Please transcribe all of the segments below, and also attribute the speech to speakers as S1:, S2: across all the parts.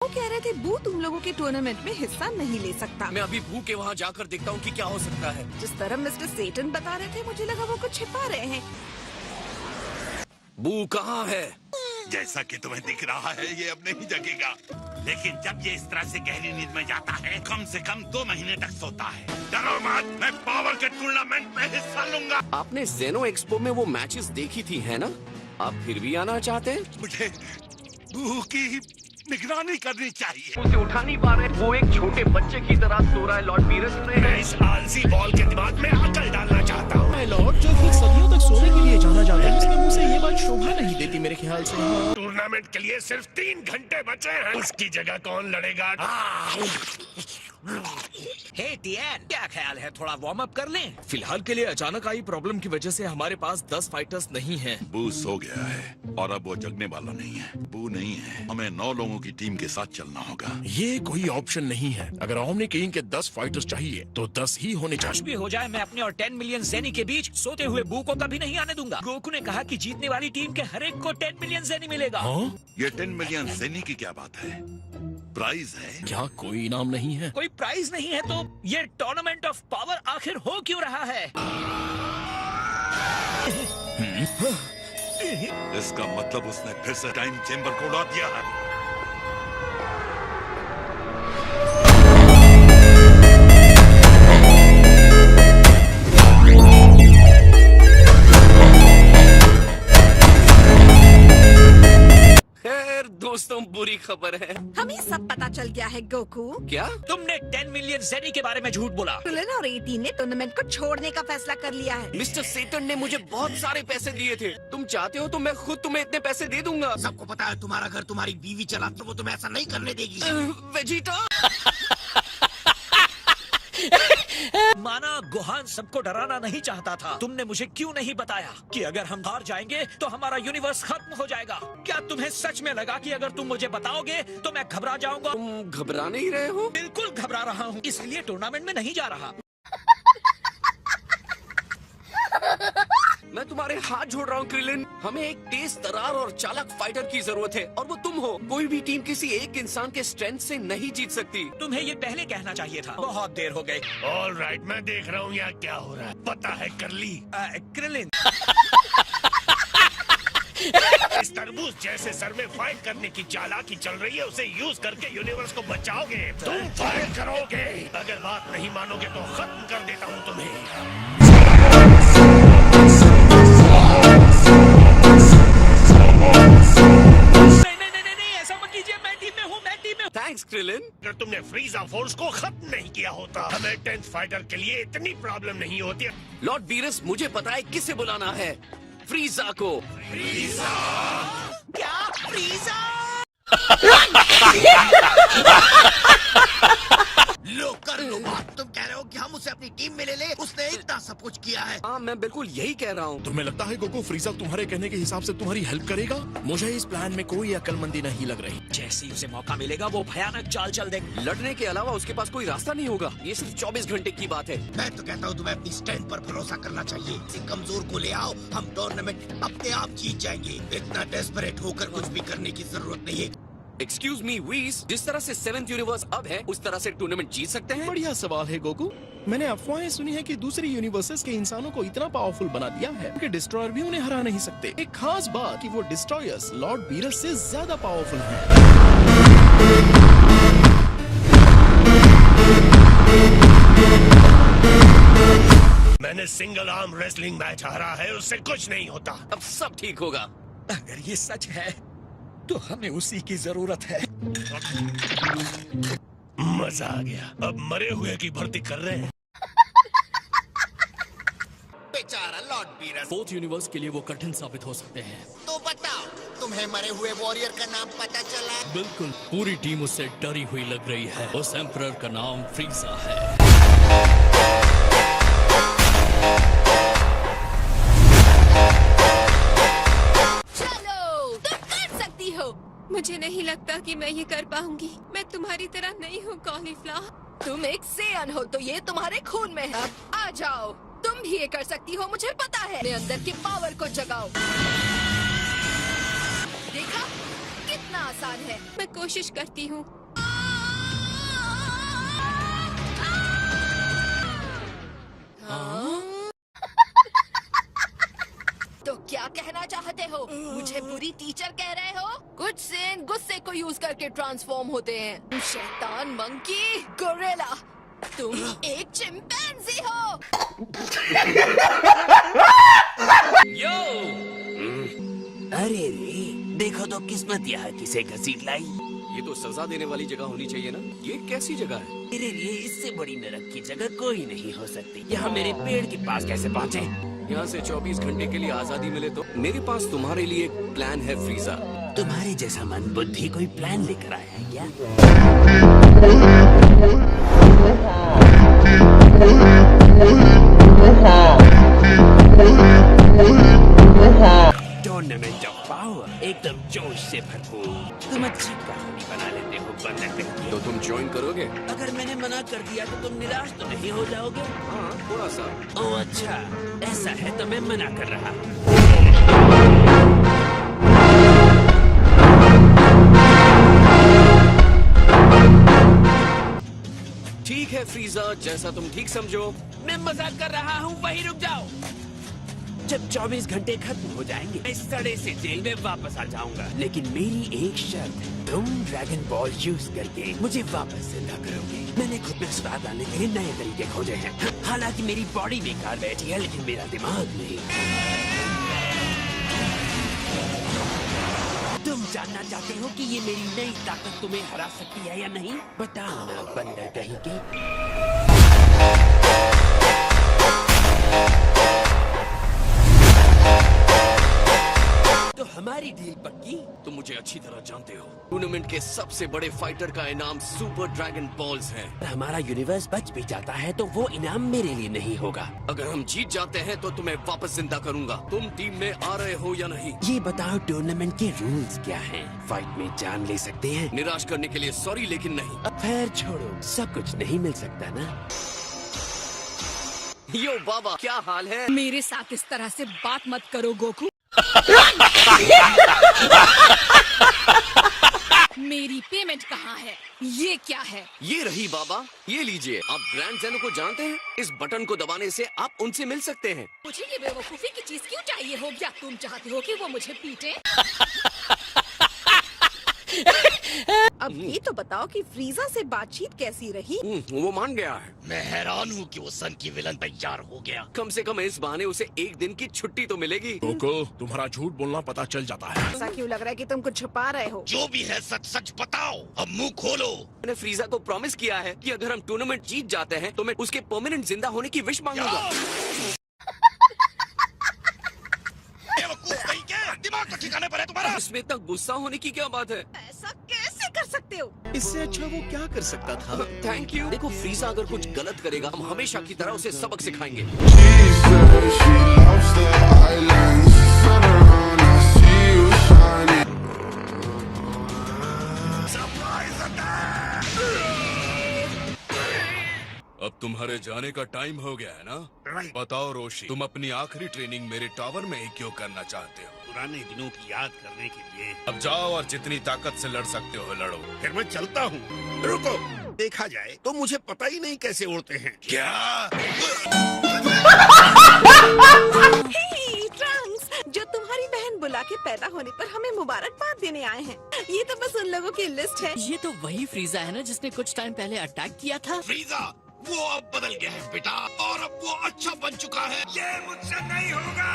S1: वो कह रहे थे बू तुम लोगों के टूर्नामेंट में हिस्सा नहीं ले सकता।
S2: मैं अभी बू के वहाँ जाकर देखता हूँ कि क्या हो सकता है।
S1: जिस तरह मिस्टर सेटन बता रहे थे मुझे लगा वो कुछ छिपा रहे हैं।
S2: बू कहाँ है?
S3: जैसा कि तुम्हें दिख रहा है ये अब नहीं जगेगा, लेकिन जब ये इस तरह से गहरी नींद में जाता है कम से कम 2 महीने तक सोता है। डरो मत, मैं पावर के टूर्नामेंट में हिस्सा लूंगा।
S2: आपने जेनो एक्सपो में वो मैचेस देखी थी है ना? आप फिर भी आना चाहते हैं?
S3: मुझे बू की निगरानी करनी चाहिए।
S2: उसे उठा नहीं पा रहे, वो एक छोटे बच्चे की तरह सो रहा है। लॉर्ड बीरस ने
S3: मैं इस आलसी बॉल के दिमाग में अकल डालना चाहता हूँ।
S4: माय लॉर्ड, जो कि सदियों तक सोने के लिए जाना जाता है, उसके मुंह से ये बात शोभा नहीं देती मेरे ख्याल से।
S3: टूर्नामेंट के लिए सिर्फ 3 घंटे बचे हैं। उसकी जगह कौन लड़ेगा?
S5: हे टियन, क्या ख्याल है थोड़ा वार्म अप कर लें?
S4: फिलहाल के लिए अचानक आई प्रॉब्लम की वजह से हमारे पास 10 फाइटर्स नहीं हैं।
S3: बू सो गया है और अब वो जगने वाला नहीं है। बू नहीं है, हमें 9 लोगों की टीम के साथ चलना होगा।
S4: ये कोई ऑप्शन नहीं है। अगर ओमनी किंग के 10 फाइटर्स चाहिए तो 10 ही होने
S5: कुछ
S4: चाहिए।
S5: भी हो जाए, मैं अपने और 10 मिलियन ज़ेनी के बीच सोते हुए बू को कभी नहीं आने दूंगा। गोकू ने कहा कि जीतने वाली टीम के हर एक को 10 मिलियन ज़ेनी मिलेगा।
S4: हाँ?
S3: ये 10 मिलियन ज़ेनी की क्या बात है? प्राइज है।
S4: क्या कोई इनाम नहीं है?
S5: कोई प्राइज नहीं है तो ये टूर्नामेंट ऑफ पावर आखिर हो क्यों रहा है?
S3: इसका मतलब उसने फिर से टाइम चेम्बर को उड़ा दिया है।
S2: खैर दोस्तों, बुरी खबर है।
S1: हमें सब पता चल गया है गोकू।
S2: क्या?
S5: तुमने 10 मिलियन ज़ेनी के बारे में झूठ बोला।
S1: टुलन और 18 ने टूर्नामेंट को छोड़ने का फैसला कर लिया है।
S2: मिस्टर सेटन ने मुझे बहुत सारे पैसे दिए थे। तुम चाहते हो तो मैं खुद तुम्हें इतने पैसे दे दूंगा।
S6: सबको पता है तुम्हारा घर तुम्हारी बीवी चलाती है, वो तुम्हें ऐसा नहीं करने देगी।
S2: वेजिटा
S5: माना गोहान सबको डराना नहीं चाहता था। तुमने मुझे क्यों नहीं बताया कि अगर हम हार जाएंगे तो हमारा यूनिवर्स खत्म हो जाएगा? क्या तुम्हें सच में लगा कि अगर तुम मुझे बताओगे तो मैं घबरा जाऊंगा?
S2: तुम घबरा नहीं रहे हो?
S5: बिल्कुल घबरा रहा हूँ, इसलिए टूर्नामेंट में नहीं जा रहा।
S2: मैं तुम्हारे हाथ जोड़ रहा हूँ क्रिलिन। हमें एक तेज तरार और चालाक फाइटर की जरूरत है और वो तुम हो। कोई भी टीम किसी एक इंसान के स्ट्रेंथ से नहीं जीत सकती।
S5: तुम्हें ये पहले कहना चाहिए था। बहुत देर हो गई।
S3: ऑल राइट, मैं देख रहा हूँ यहाँ क्या हो रहा है। पता है करली,
S5: क्रिलिन,
S3: इस तरबूज जैसे सर में फाइट करने की चालाकी चल रही है, उसे यूज करके यूनिवर्स को बचाओगे। तुम फाइट करोगे। अगर बात नहीं मानोगे तो खत्म कर देता हूँ तुम्हें।
S5: नहीं, ऐसा मत कीजिए। मैं टीम में हूँ, मैं टीम में हूँ।
S2: Thanks Krillin.
S3: अगर तुमने फ्रीजा फोर्स को खत्म नहीं किया होता, हमें 10th फाइटर के लिए इतनी प्रॉब्लम नहीं होती।
S2: लॉर्ड बीरस, मुझे पता है किसे बुलाना है। फ्रीजा को।
S5: क्या फ्रीजा?
S6: लो कर लो बात। तुम कह रहे हो कि हम उसे अपनी टीम में ले ले? उसने इतना सब कुछ किया है।
S2: हाँ, मैं बिल्कुल यही कह रहा हूँ।
S4: तुम्हें लगता है गोकू फ्रीजा तुम्हारे कहने के हिसाब से तुम्हारी हेल्प करेगा? मुझे इस प्लान में कोई अक्लमंदी नहीं लग रही।
S5: जैसे ही उसे मौका मिलेगा वो भयानक चाल चल देगा।
S2: लड़ने के अलावा उसके पास कोई रास्ता नहीं होगा। ये सिर्फ 24 घंटे की बात है।
S6: मैं तो कहता हूँ तुम्हें अपनी स्ट्रेंथ पर भरोसा करना चाहिए। किसी कमजोर को ले आओ, हम टूर्नामेंट अपने आप जीत जाएंगे। इतना डेस्परेट होकर कुछ भी करने की जरूरत नहीं है।
S2: एक्सक्यूज मी वीस, जिस तरह से 7th यूनिवर्स अब है उस तरह से टूर्नामेंट जीत सकते हैं?
S4: बढ़िया सवाल है गोकू। मैंने अफवाहें सुनी है कि दूसरी यूनिवर्सेस के इंसानों को इतना पावरफुल बना दिया है कि डिस्ट्रॉयर भी उन्हें हरा नहीं सकते। एक खास बात कि वो डिस्ट्रॉयर्स लॉर्ड बीरस से ज्यादा पावरफुल हैं।
S3: मैंने सिंगल आर्म रेसलिंग मैच हारा है, उससे कुछ नहीं होता।
S2: अब सब ठीक होगा।
S5: अगर ये सच है तो हमें उसी की जरूरत है।
S3: मजा आ गया। अब मरे हुए की भर्ती कर रहे हैं।
S6: बेचारा लॉर्ड बीरस।
S4: 4th यूनिवर्स के लिए वो कठिन साबित हो सकते हैं।
S6: तो बताओ, तुम्हें मरे हुए वॉरियर का नाम पता चला?
S4: बिल्कुल, पूरी टीम उससे डरी हुई लग रही है। उस एम्परर का नाम फ्रीजा है।
S7: मुझे नहीं लगता कि मैं ये कर पाऊंगी। मैं तुम्हारी तरह नहीं हूँ कॉलीफ्लावर।
S1: तुम एक सेयन हो तो ये तुम्हारे खून में है। अब आ जाओ, तुम भी ये कर सकती हो, मुझे पता है। अपने अंदर की पावर को जगाओ। देखा कितना इतना आसान है।
S7: मैं कोशिश करती हूँ।
S1: तो क्या कहना चाहते हो? मुझे बुरी टीचर कह रहे हो? कुछ सेन गुस्से को यूज करके ट्रांसफॉर्म होते हैं। शैतान, मंकी, गोरिल्ला, तुम एक चिंपैंजी हो।
S2: यो
S8: अरे रे, देखो तो किस्मत यहाँ किसे घसीट लाई।
S2: ये तो सजा देने वाली जगह होनी चाहिए ना। ये कैसी जगह है?
S8: मेरे लिए इससे बड़ी नरक की जगह कोई नहीं हो सकती। यहाँ मेरे पेड़ के पास कैसे पहुँचे?
S2: यहाँ से 24 घंटे के लिए आजादी मिले तो मेरे पास तुम्हारे लिए एक प्लान है फ्रीजा।
S8: तुम्हारे जैसा मन बुद्धि कोई प्लान लेकर आया है क्या? टूर्नामेंट ऑफ पावर, एकदम जोश से भरपूर। तुम अच्छी कहानी बना लेते हो बंदर।
S2: तो तुम ज्वाइन करोगे?
S8: अगर मैंने मना कर दिया तो तुम निराश तो नहीं हो जाओगे?
S2: हाँ, थोड़ा सा।
S8: ओह अच्छा, ऐसा है तो मैं मना कर रहा हूँ।
S2: ठीक है फ्रीजा, जैसा तुम ठीक समझो।
S8: मैं मजाक कर रहा हूँ, वहीं रुक जाओ। जब 24 घंटे खत्म हो जाएंगे मैं सड़े से जेल में वापस आ जाऊंगा, लेकिन मेरी एक शर्त है, तुम ड्रैगन बॉल यूज करके मुझे वापस जिंदा करोगे। मैंने खुद में सुधार लाने के लिए नए तरीके खोजे हैं। हालांकि मेरी बॉडी बेकार बैठी है, लेकिन मेरा दिमाग नहीं। तुम जानना चाहते हो कि ये मेरी नई ताकत तुम्हें हरा सकती है या नहीं? बताओ ना बंदर कहीं के। तो हमारी डील पक्की?
S2: तुम मुझे अच्छी तरह जानते हो। टूर्नामेंट के सबसे बड़े फाइटर का इनाम सुपर ड्रैगन बॉल्स है।
S8: अगर हमारा यूनिवर्स बच भी जाता है तो वो इनाम मेरे लिए नहीं होगा।
S2: अगर हम जीत जाते हैं तो तुम्हें वापस जिंदा करूंगा। तुम टीम में आ रहे हो या नहीं?
S8: ये बताओ टूर्नामेंट के रूल्स क्या हैं? फाइट में जान ले सकते हैं?
S2: निराश करने के लिए सॉरी, लेकिन नहीं।
S8: अब खैर छोड़ो, सब कुछ नहीं मिल सकता ना।
S2: यो बाबा, क्या हाल है?
S1: मेरे साथ इस तरह से बात मत करो गोकू। मेरी पेमेंट कहाँ है? ये क्या है?
S2: ये रही बाबा, ये लीजिए। आप ग्रैंड ज़ेनो को जानते हैं? इस बटन को दबाने से आप उनसे मिल सकते हैं।
S1: मुझे ये बेवकूफी की चीज क्यों चाहिए हो? क्या तुम चाहते हो कि वो मुझे पीटे? अब ये तो बताओ कि फ्रीजा से बातचीत कैसी रही?
S2: वो मान गया है।
S3: मैं हैरान हूँ कि वो सन की विलन तैयार हो गया।
S2: कम से कम इस बहाने उसे एक दिन की छुट्टी तो मिलेगी।
S4: कोको, तुम्हारा झूठ बोलना पता चल जाता है।
S1: ऐसा क्यों लग रहा है कि तुम कुछ छुपा रहे हो?
S3: जो भी है सच सच बताओ, अब मुंह खोलो।
S2: मैंने फ्रीजा को प्रॉमिस किया है कि अगर हम टूर्नामेंट जीत जाते हैं तो मैं उसके परमानेंट जिंदा होने की विश मांगूंगा।
S3: बेवकूफ नहीं क्या? दिमाग तो ठिकाने पर है तुम्हारा?
S2: इसमें इतना गुस्सा होने की क्या बात है?
S1: ऐसा कैसे कर सकते हो?
S4: इससे अच्छा वो क्या कर सकता था?
S2: Thank you. देखो फ्रीजा अगर कुछ गलत करेगा हम हमेशा की तरह उसे सबक सिखाएंगे।
S9: अब तुम्हारे जाने का टाइम हो गया है ना?
S3: राइट।
S9: बताओ रोशी, तुम अपनी आखिरी ट्रेनिंग मेरे टावर में ही क्यों करना चाहते हो?
S3: पुराने दिनों की याद करने के लिए।
S9: अब जाओ और जितनी ताकत से लड़ सकते हो लड़ो।
S3: फिर मैं चलता हूँ। रुको, देखा जाए तो मुझे पता ही नहीं कैसे उड़ते हैं।
S9: क्या?
S1: हे ट्रंक्स, जो तुम्हारी बहन बुला के पैदा होने पर हमें मुबारकबाद देने आए हैं। ये तो बस उन लोगों की लिस्ट है।
S10: ये तो वही फ्रीजा है ना जिसने कुछ टाइम पहले अटैक किया था।
S3: फ्रीजा, वो अब बदल गया है बेटा, और अब वो अच्छा बन चुका है। ये मुझसे नहीं होगा।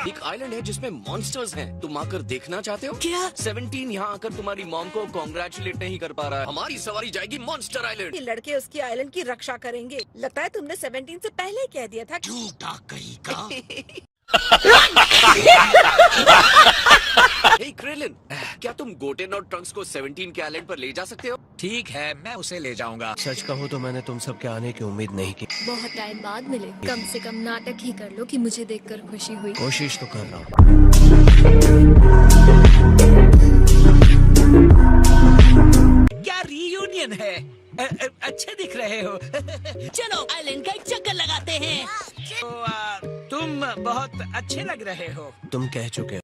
S2: एक आइलैंड है जिसमें मॉन्स्टर्स हैं। तुम आकर देखना चाहते हो?
S10: क्या?
S2: 17 यहाँ आकर तुम्हारी मॉम को कॉन्ग्रेचुलेट नहीं कर पा रहा है। हमारी सवारी जाएगी मॉन्स्टर आइलैंड।
S1: ये लड़के उसकी आइलैंड की रक्षा करेंगे। लगता है तुमने 17 से पहले ही कह दिया था।
S3: झूठा कहीं का।
S2: हे क्रेलिन, क्या तुम गोटेन और ट्रंक्स को 17 के आइलैंड पर ले जा सकते हो?
S5: ठीक है, मैं उसे ले जाऊंगा।
S11: सच कहूँ तो मैंने तुम सबके आने की उम्मीद नहीं की।
S7: बहुत टाइम बाद मिले, कम से कम नाटक ही कर लो कि मुझे देखकर खुशी हुई।
S11: कोशिश तो कर रहा हूँ।
S5: क्या रीयूनियन है? अच्छे दिख रहे हो।
S10: चलो आइलैंड का एक चक्कर लगाते हैं।
S5: तो, तुम बहुत अच्छे लग रहे हो।
S11: तुम कह चुके हो।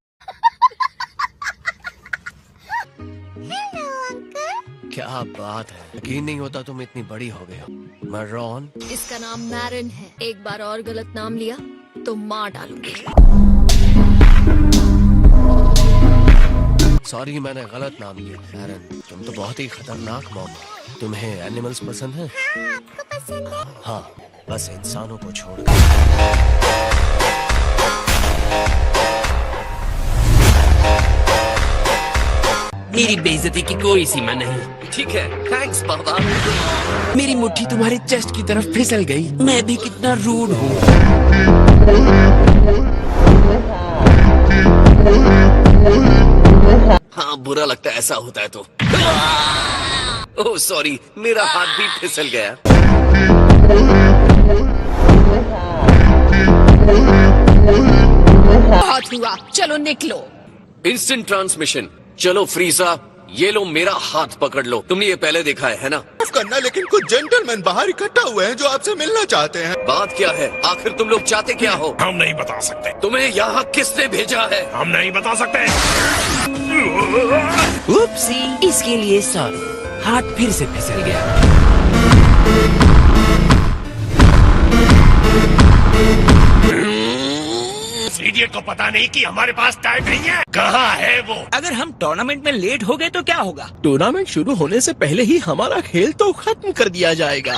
S11: क्या बात है, यकीन नहीं होता तुम इतनी बड़ी हो गई हो। मैं रॉन।
S1: इसका नाम मैरन है। एक बार और गलत नाम लिया तो मार डालूंगी।
S11: सॉरी, मैंने गलत नाम लिया। मैरन, तुम तो बहुत ही खतरनाक मॉम हो। तुम्हें एनिमल्स पसंद है?
S12: हाँ, आपको पसंद है?
S11: हाँ, बस इंसानों को छोड़कर।
S8: मेरी बेइज्जती की कोई सीमा नहीं।
S2: ठीक है, थैंक्स बाबा।
S8: मेरी मुट्ठी तुम्हारे चेस्ट की तरफ फिसल गई। मैं भी कितना रूड हूँ।
S2: हाँ, बुरा लगता है ऐसा होता है तो। ओह सॉरी, मेरा हाथ भी फिसल गया।
S1: बहुत हुआ, चलो निकलो।
S2: Instant transmission. चलो फ्रीजा, ये लो मेरा हाथ पकड़ लो। तुमने ये पहले देखा है ना?
S6: माफ करना, लेकिन कुछ जेंटलमैन बाहर इकट्ठा हुए हैं जो आपसे मिलना चाहते हैं।
S2: बात क्या है? आखिर तुम लोग चाहते क्या हो?
S3: हम नहीं बता सकते।
S2: तुम्हें यहाँ किसने भेजा है?
S3: हम नहीं बता सकते।
S8: उपसी, इसके लिए सॉरी। हाथ फिर से फिसल गया।
S3: इडियट को पता नहीं कि हमारे पास टाइम नहीं है। कहाँ है वो?
S5: अगर हम टूर्नामेंट में लेट हो गए तो क्या होगा?
S4: टूर्नामेंट शुरू होने से पहले ही हमारा खेल तो खत्म कर दिया जाएगा।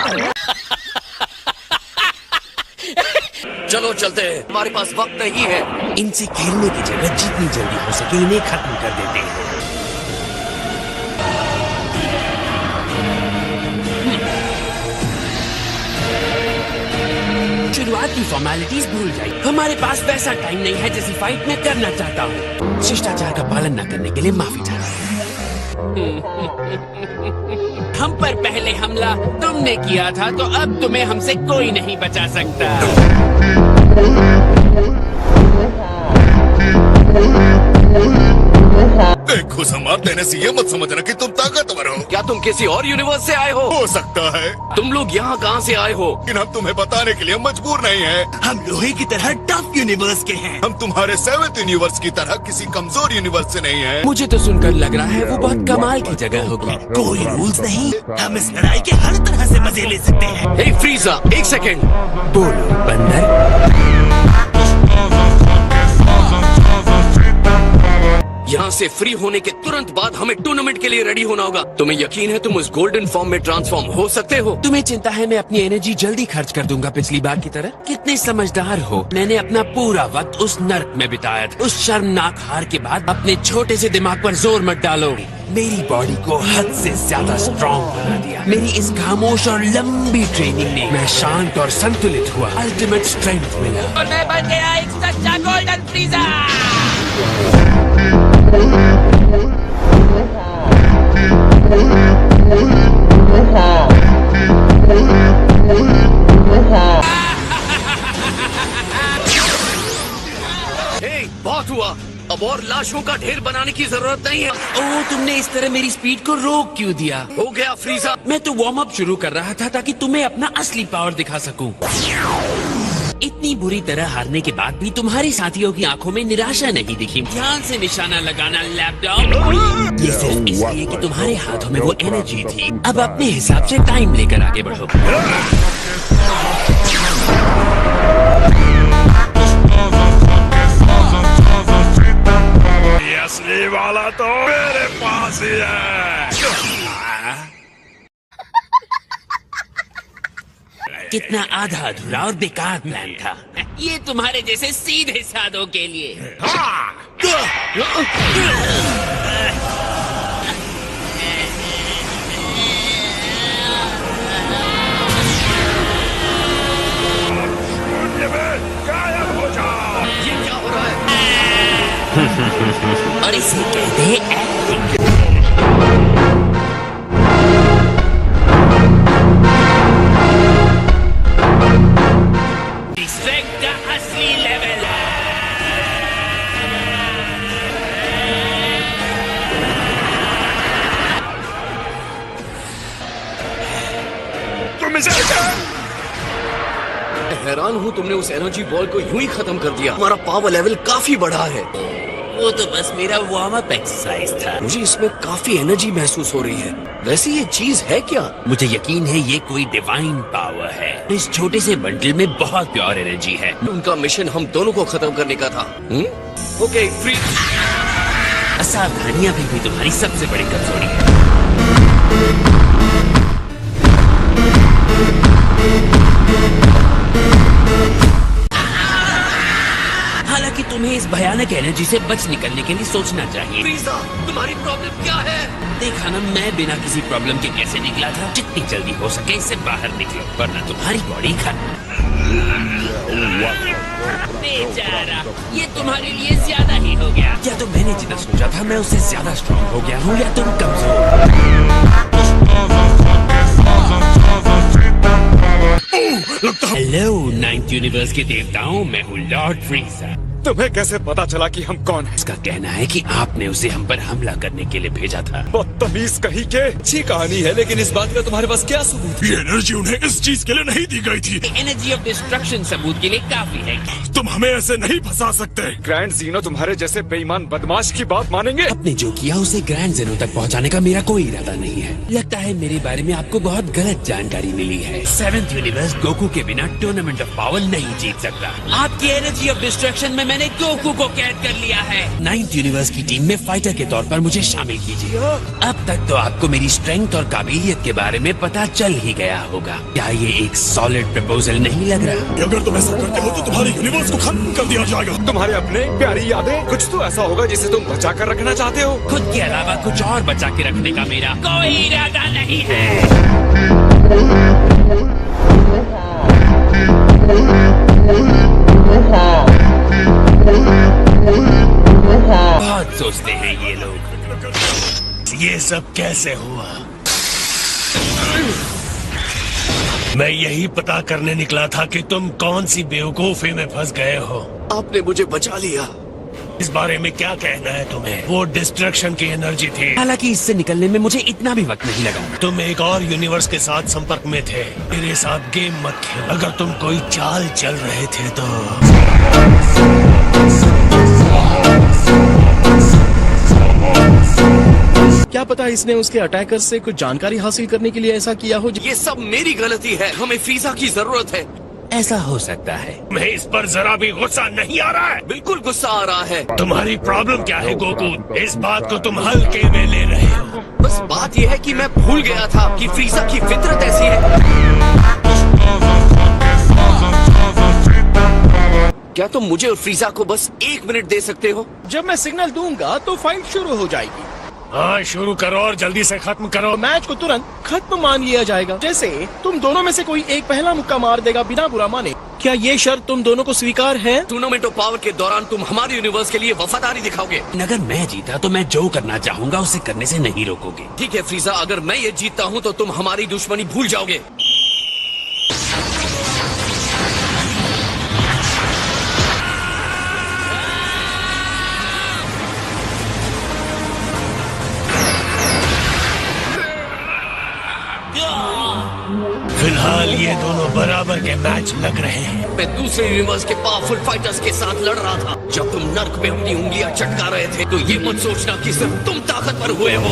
S2: चलो चलते हैं, हमारे पास वक्त नहीं है।
S8: इनसे खेलने की जगह जितनी जल्दी हो सके इन्हें खत्म कर देते हैं। शुरुआती फॉर्मेलिटीज भूल जाइए। हमारे पास वैसा टाइम नहीं है जैसी फाइट में करना चाहता हूँ। शिष्टाचार का पालन न करने के लिए माफी चाहता हूँ। हम पर पहले हमला तुमने किया था, तो अब तुम्हें हमसे कोई नहीं बचा सकता।
S9: एक घुसा मार देने से ये मत समझना कि तुम ताकतवर हो।
S2: क्या तुम किसी और यूनिवर्स से आए हो
S9: सकता है।
S2: तुम लोग यहाँ कहाँ से आए हो?
S9: लेकिन हम तुम्हें बताने के लिए मजबूर नहीं है।
S6: हम लोहे की तरह टफ यूनिवर्स के हैं।
S9: हम तुम्हारे 7th यूनिवर्स की तरह किसी कमजोर यूनिवर्स से नहीं है।
S8: मुझे तो सुनकर लग रहा है वो बहुत कमाल की जगह होगी।
S6: कोई रूल्स नहीं, हम इस लड़ाई के हर तरह से मजे ले सकते हैं।
S2: हे फ्रीजा, एक सेकेंड।
S8: बोलो बंदर।
S2: यहाँ से फ्री होने के तुरंत बाद हमें टूर्नामेंट के लिए रेडी होना होगा। तुम्हें यकीन है तुम उस गोल्डन फॉर्म में ट्रांसफॉर्म हो सकते हो?
S8: तुम्हें चिंता है मैं अपनी एनर्जी जल्दी खर्च कर दूंगा पिछली बार की तरह? कितने समझदार हो। मैंने अपना पूरा वक्त उस नर्क में बिताया था। उस शर्मनाक हार के बाद अपने छोटे से दिमाग पर जोर मत डालो। मेरी बॉडी को हद से ज्यादा स्ट्रॉन्ग बना दिया। मेरी इस खामोश और लंबी ट्रेनिंग ने मैं शांत और संतुलित हुआ। अल्टीमेट स्ट्रेंथ मिला और मैं बन गया एक सच्चा गोल्डन फ्रीजा।
S2: बहुत हुआ, अब और लाशों का ढेर बनाने की जरूरत नहीं है।
S8: ओह, तुमने इस तरह मेरी स्पीड को रोक क्यों दिया?
S2: हो गया फ्रीजा।
S8: मैं तो वार्म अप शुरू कर रहा था ताकि तुम्हें अपना असली पावर दिखा सकूं। इतनी बुरी तरह हारने के बाद भी तुम्हारी साथियों की आंखों में निराशा नहीं दिखी। ध्यान से निशाना लगाना लैपटॉप। ये सिर्फ इसलिए कि तुम्हारे हाथों में वो एनर्जी थी। अब अपने हिसाब से टाइम लेकर आगे बढ़ो।
S3: ये असली वाला तो मेरे पास ही है।
S8: कितना आधा अधूरा और बेकार प्लान था। ये तुम्हारे जैसे सीधे साधों के लिए।
S3: गायब हो जाओ।
S2: ये क्या हो रहा है?
S8: और इसे कहते हैं एक्टिंग। रिस्पेक्ट का असली लेवल है।
S3: तुम इसे
S2: हैरान हूँ तुमने उस एनर्जी बॉल को यूं ही खत्म कर दिया। हमारा पावर लेवल काफी बढ़ा है।
S8: वो तो बस मेरा वार्म अप एक्सरसाइज था।
S2: मुझे इसमें काफी एनर्जी महसूस हो रही है। वैसे ये चीज है क्या?
S8: मुझे यकीन है ये कोई डिवाइन पावर है। इस छोटे से बंडल में बहुत प्योर एनर्जी है।
S2: उनका मिशन हम दोनों को खत्म करने का था। Okay, free.
S8: असावधानियां भी तुम्हारी सबसे बड़ी कमजोरी है। हालांकि तुम्हें इस भयानक एनर्जी से बच निकलने के लिए सोचना चाहिए।
S2: फ्रीजा, तुम्हारी प्रॉब्लम क्या है?
S8: देखा ना, मैं बिना किसी प्रॉब्लम के कैसे निकला था। जितनी जल्दी हो सके इससे बाहर निकलो, वरना तुम्हारी बॉडी खत्म। बेचारा, ये तुम्हारे लिए ज्यादा ही हो गया। या तो मैंने जितना सोचा था मैं उससे ज्यादा स्ट्रॉन्ग हो गया हूँ, या तुम कमजोर। हेलो नाइन्थ यूनिवर्स के देवताओं, मैं हूँ लॉर्ड फ्रीजा।
S12: तुम्हें कैसे पता चला कि हम कौन हैं?
S8: इसका कहना है कि आपने उसे हम पर हमला करने के लिए भेजा था।
S12: बदतमीज कहीं के। अच्छी कहानी है, लेकिन इस बात का तुम्हारे पास क्या सबूत?
S3: ये एनर्जी उन्हें इस चीज के लिए नहीं दी गई थी।
S8: एनर्जी ऑफ डिस्ट्रक्शन सबूत के लिए काफी है।
S3: तुम हमें ऐसे नहीं फंसा सकते।
S12: ग्रैंड जीनो तुम्हारे जैसे बेईमान बदमाश की बात मानेंगे?
S8: आपने जो किया उसे ग्रैंड जेनो तक पहुंचाने का मेरा कोई इरादा नहीं है। लगता है मेरे बारे में आपको बहुत गलत जानकारी मिली है। 7th यूनिवर्स गोकू के बिना टूर्नामेंट ऑफ पावर नहीं जीत सकता। आपकी एनर्जी ऑफ डिस्ट्रक्शन में मैंने गोकू को कैद कर लिया है। 9th यूनिवर्स की टीम में फाइटर के तौर पर मुझे शामिल कीजिए। अब तक तो आपको मेरी स्ट्रेंथ और काबिलियत के बारे में पता चल ही गया होगा। क्या ये एक सॉलिड प्रपोजल नहीं लग रहा?
S3: अगर तुम ऐसा करते हो तो तुम्हारे यूनिवर्स को खत्म कर दिया जाएगा।
S12: तुम्हारे अपने प्यारी यादें, कुछ तो ऐसा होगा जिसे तुम बचा कर रखना चाहते हो।
S8: खुद के अलावा कुछ और बचा के रखने का मेरा कोई इरादा नहीं है। बहुत सोचते हैं ये लोग।
S3: ये सब कैसे हुआ? मैं यही पता करने निकला था कि तुम कौन सी बेवकूफी में फंस गए हो।
S2: आपने मुझे बचा लिया।
S3: इस बारे में क्या कहना है तुम्हें? वो डिस्ट्रक्शन की एनर्जी थी।
S8: हालांकि इससे निकलने में मुझे इतना भी वक्त नहीं लगा।
S3: तुम एक और यूनिवर्स के साथ संपर्क में थे। मेरे साथ गेम मत खेलो। अगर तुम कोई चाल चल रहे थे तो
S4: क्या पता इसने उसके अटैकर से कुछ जानकारी हासिल करने के लिए ऐसा किया हो।
S2: ये सब मेरी गलती है। हमें फ्रीजा की जरूरत है।
S8: ऐसा हो सकता है।
S3: तुम्हें इस पर जरा भी गुस्सा नहीं आ रहा है?
S2: बिल्कुल गुस्सा आ रहा है।
S3: तुम्हारी प्रॉब्लम क्या है गोकू? इस बात को तुम हल्के में ले रहे हो।
S2: बस बात यह है कि मैं भूल गया था कि फ्रीजा की फितरत ऐसी है। क्या तुम मुझे और फ्रीजा को बस 1 मिनट दे सकते हो?
S4: जब मैं सिग्नल दूंगा तो फाइट शुरू हो जाएगी।
S3: हाँ, शुरू करो और जल्दी से खत्म करो।
S4: मैच को तुरंत खत्म मान लिया जाएगा। जैसे तुम दोनों में से कोई एक पहला मुक्का मार देगा बिना बुरा माने। क्या ये शर्त तुम दोनों को स्वीकार है?
S2: टूर्नामेंट ऑफ पावर के दौरान तुम हमारे यूनिवर्स के लिए वफादारी दिखाओगे।
S8: अगर मैं जीता तो मैं जो करना चाहूंगा उसे करने से नहीं रोकोगे।
S2: ठीक है फ्रीजा, अगर मैं ये जीतता हूँ तो तुम हमारी दुश्मनी भूल जाओगे।
S3: फिलहाल ये दोनों बराबर के मैच लग रहे हैं।
S2: मैं दूसरे यूनिवर्स के पावरफुल फाइटर्स के साथ लड़ रहा था। जब तुम नर्क में अपनी उंगलियां चटका रहे थे तो ये मत सोचना कि सिर्फ तुम ताकतवर हुए हो।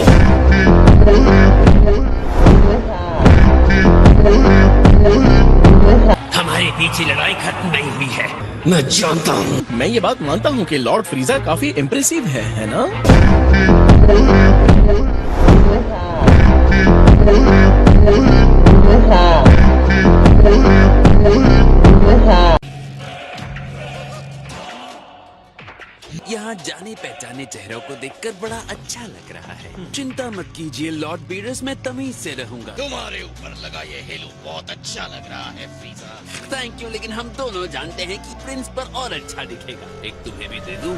S8: हमारे पीछे लड़ाई खत्म नहीं हुई है।
S2: मैं जानता हूँ।
S4: मैं ये बात मानता हूँ कि लॉर्ड फ्रीजा काफी इम्प्रेसिव है ना?
S8: यहाँ जाने पहचाने चेहरों को देखकर बड़ा अच्छा लग रहा है। चिंता मत कीजिए लॉर्ड बीरस, मैं तमीज से रहूंगा।
S6: तुम्हारे ऊपर लगा ये हेलू बहुत अच्छा लग रहा है फ्रीजा।
S8: थैंक यू, लेकिन हम दोनों जानते हैं कि प्रिंस पर और अच्छा दिखेगा। एक तुम्हें भी दे दूं।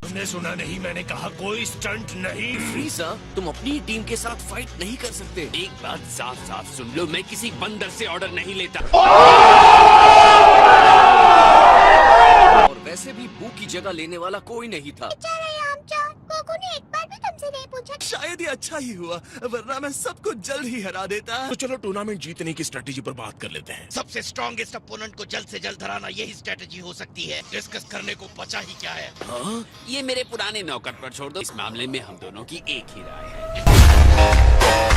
S3: तुमने सुना नहीं? मैंने कहा कोई स्टंट नहीं।
S2: फ्रीजा, तुम अपनी टीम के साथ फाइट नहीं कर सकते।
S8: एक बात साफ साफ सुन लो, मैं किसी बंदर से ऑर्डर नहीं लेता।
S2: और वैसे भी बू की जगह लेने वाला कोई नहीं था।
S13: गोकू ने एक बार भी तुमसे
S6: मुझसे नहीं पूछा।
S4: शायद ये अच्छा ही हुआ, वरना मैं सबको जल्द ही हरा देता। तो चलो टूर्नामेंट जीतने की स्ट्रेटेजी पर बात कर लेते हैं।
S6: सबसे स्ट्रॉन्गेस्ट अपोनेंट को जल्द से जल्द हराना यही स्ट्रेटेजी हो सकती है। डिस्कस करने को बचा ही क्या है।
S4: हाँ?
S8: ये मेरे पुराने नौकर पर छोड़ दो। इस मामले में हम दोनों की एक ही राय है।